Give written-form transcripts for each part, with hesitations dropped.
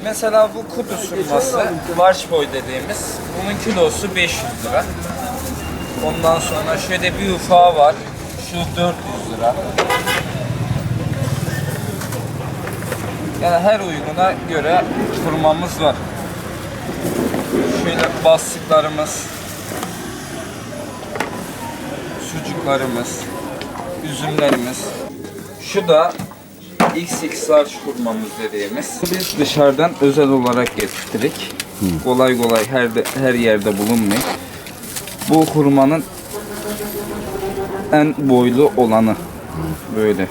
Mesela bu Kudüs hurması, large boy dediğimiz, bunun kilosu 500 lira. Ondan sonra şöyle bir ufağı var, şu 400 lira. Yani her uyguna göre hurmamız var. Şöyle bastıklarımız, sucuklarımız, üzümlerimiz. Şu da XX large hurmamız dediğimiz. Biz dışarıdan özel olarak getirdik. Kolay kolay her yerde bulunmuyor. Bu hurmanın en boylu olanı böyle.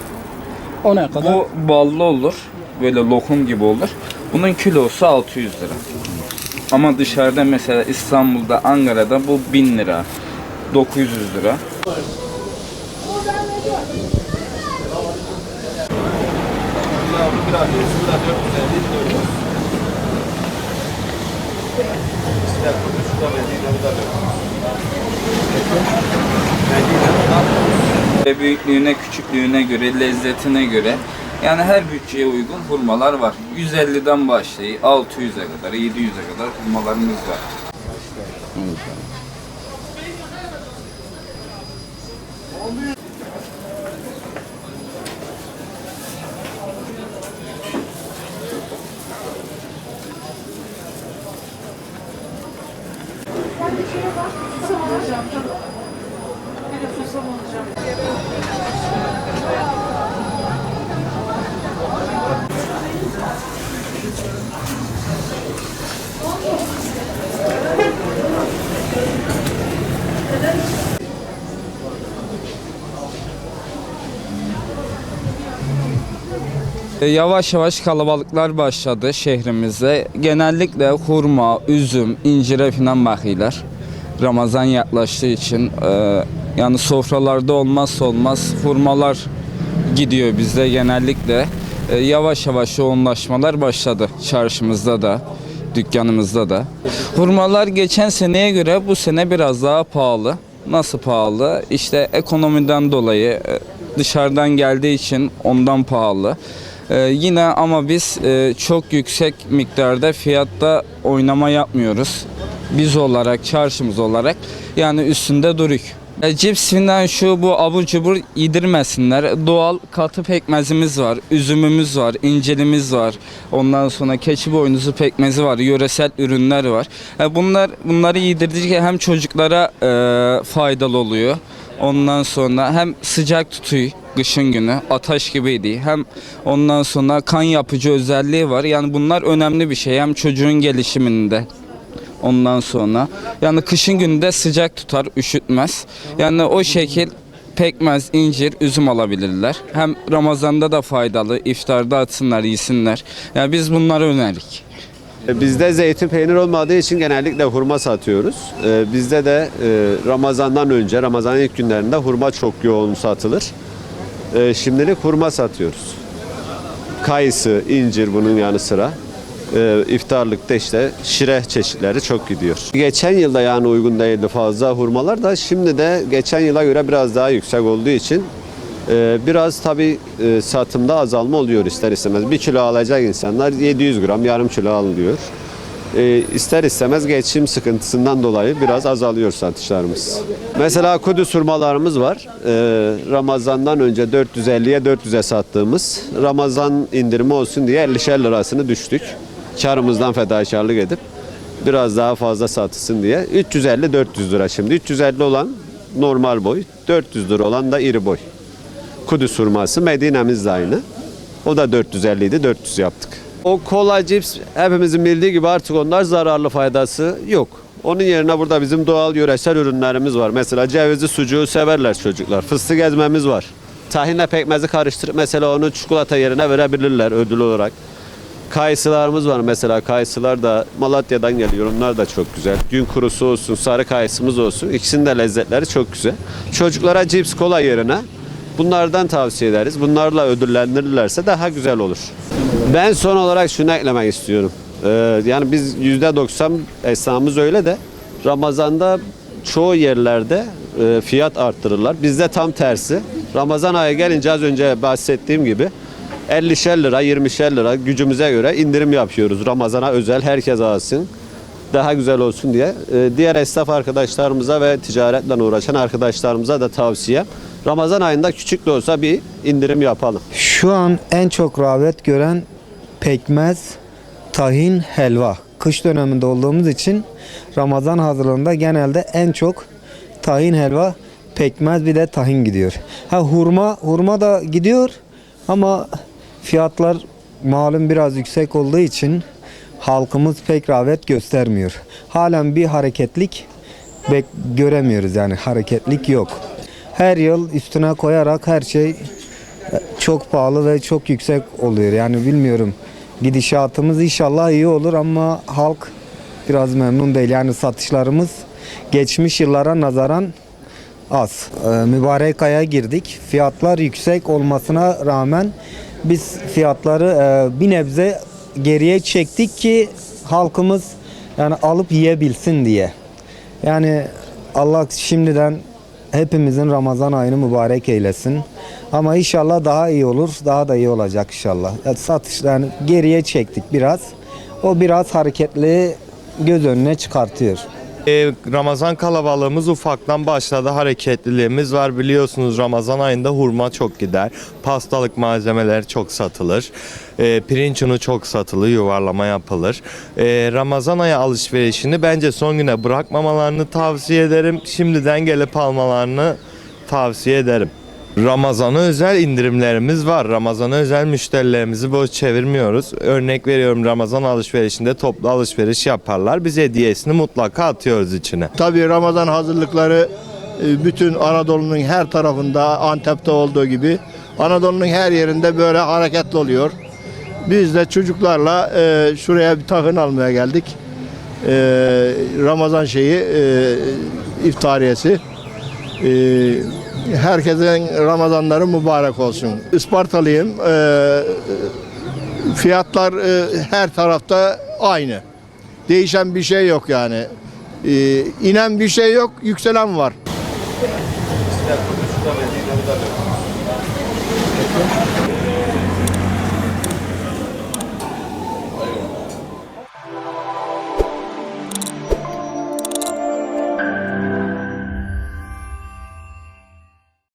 O ne kadar? Bu ballı olur. Böyle lokum gibi olur. Bunun kilosu 600 lira. Ama dışarıda mesela İstanbul'da, Ankara'da bu 1000 lira. 900 lira. Büyüklüğüne, küçüklüğüne göre, lezzetine göre yani her bütçeye uygun hurmalar var. 150'den başlayıp 600'e kadar, 700'e kadar hurmalarımız var. Yavaş yavaş kalabalıklar başladı şehrimizde. Genellikle hurma, üzüm, incire falan bakıyorlar. Ramazan yaklaştığı için yani sofralarda olmazsa olmaz hurmalar gidiyor bizde genellikle. Yavaş yavaş yoğunlaşmalar başladı çarşımızda da, dükkanımızda da. Hurmalar geçen seneye göre bu sene biraz daha pahalı. Nasıl pahalı? İşte ekonomiden dolayı dışarıdan geldiği için ondan pahalı. Yine ama biz çok yüksek miktarda fiyatta oynama yapmıyoruz. Biz olarak, çarşımız olarak yani üstünde duruk. Cips filan şu bu abur cubur yedirmesinler. Doğal katı pekmezimiz var, üzümümüz var, incirimiz var. Ondan sonra keçi boynuzu pekmezi var, yöresel ürünler var. Bunları yedirdikçe hem çocuklara faydalı oluyor. Ondan sonra hem sıcak tutuyor kışın günü, ateş gibiydi. Hem ondan sonra kan yapıcı özelliği var. Yani bunlar önemli bir şey hem çocuğun gelişiminde. Ondan sonra yani kışın gününde sıcak tutar, üşütmez. Yani o şekil pekmez, incir, üzüm alabilirler. Hem Ramazan'da da faydalı, iftarda atsınlar, yesinler. Yani biz bunları önerik. Bizde zeytin peynir olmadığı için genellikle hurma satıyoruz. Bizde de Ramazan'dan önce, Ramazan'ın ilk günlerinde hurma çok yoğun satılır. Şimdilik hurma satıyoruz. Kayısı, incir bunun yanı sıra. İftarlıkta işte şireh çeşitleri çok gidiyor. Geçen yılda yani uygun değildi fazla hurmalar da şimdi de geçen yıla göre biraz daha yüksek olduğu için biraz tabii satımda azalma oluyor ister istemez. 1 kilo alacak insanlar 700 gram yarım kilo alıyor. İster istemez geçim sıkıntısından dolayı biraz azalıyor satışlarımız. Mesela Kudüs hurmalarımız var. Ramazan'dan önce 450'ye 400'e sattığımız Ramazan indirimi olsun diye 50'şer lirasını düştük. Karımızdan fedakarlık edip biraz daha fazla satılsın diye 350-400 lira şimdi. 350 olan normal boy, 400 lira olan da iri boy. Kudüs hurması Medine'miz de aynı. O da 450 idi, 400 yaptık. O kola, cips hepimizin bildiği gibi artık onlar zararlı, faydası yok. Onun yerine burada bizim doğal yöresel ürünlerimiz var. Mesela cevizli sucuğu severler çocuklar. Fıstık ezmemiz var. Tahinle pekmezi karıştırıp mesela onu çikolata yerine verebilirler ödül olarak. Kayısılarımız var mesela. Kayısılar da Malatya'dan geliyor. Onlar da çok güzel. Gün kurusu olsun, sarı kayısımız olsun. İkisinin de lezzetleri çok güzel. Çocuklara cips, kola yerine bunlardan tavsiye ederiz. Bunlarla ödüllendirirlerse daha güzel olur. Ben son olarak şunu eklemek istiyorum. Yani biz %90 esnafımız öyle de Ramazan'da çoğu yerlerde fiyat arttırırlar. Bizde tam tersi. Ramazan ayı gelince az önce bahsettiğim gibi 50'şer lira, 20'şer lira gücümüze göre indirim yapıyoruz. Ramazana özel herkes alsın. Daha güzel olsun diye. Diğer esnaf arkadaşlarımıza ve ticaretle uğraşan arkadaşlarımıza da tavsiye. Ramazan ayında küçük de olsa bir indirim yapalım. Şu an en çok rağbet gören pekmez, tahin, helva. Kış döneminde olduğumuz için Ramazan hazırlığında genelde en çok tahin, helva, pekmez bir de tahin gidiyor. Hurma da gidiyor ama fiyatlar malum biraz yüksek olduğu için halkımız pek rağbet göstermiyor. Halen bir hareketlik göremiyoruz, yani hareketlik yok. Her yıl üstüne koyarak her şey çok pahalı ve çok yüksek oluyor. Yani bilmiyorum, gidişatımız inşallah iyi olur ama halk biraz memnun değil. Yani satışlarımız geçmiş yıllara nazaran az. Mübarek aya girdik. Fiyatlar yüksek olmasına rağmen biz fiyatları bir nebze geriye çektik ki halkımız yani alıp yiyebilsin diye. Yani Allah şimdiden hepimizin Ramazan ayını mübarek eylesin. Ama inşallah daha iyi olur. Daha da iyi olacak inşallah. Yani satışlarını geriye çektik biraz. O biraz hareketli göz önüne çıkartıyor. Ramazan kalabalığımız ufaktan başladı. Hareketliliğimiz var. Biliyorsunuz Ramazan ayında hurma çok gider. Pastalık malzemeler çok satılır. Pirinç unu çok satılır. Yuvarlama yapılır. Ramazan ayı alışverişini bence son güne bırakmamalarını tavsiye ederim. Şimdiden gelip almalarını tavsiye ederim. Ramazan'a özel indirimlerimiz var. Ramazan'a özel müşterilerimizi boş çevirmiyoruz. Örnek veriyorum, Ramazan alışverişinde toplu alışveriş yaparlar. Biz hediyesini mutlaka atıyoruz içine. Tabii Ramazan hazırlıkları bütün Anadolu'nun her tarafında, Antep'te olduğu gibi Anadolu'nun her yerinde böyle hareketli oluyor. Biz de çocuklarla şuraya bir tahın almaya geldik. Ramazan iftariyesi. Herkesin Ramazanları mübarek olsun. Ispartalıyım. Fiyatlar her tarafta aynı. Değişen bir şey yok yani. İnen bir şey yok, yükselen var.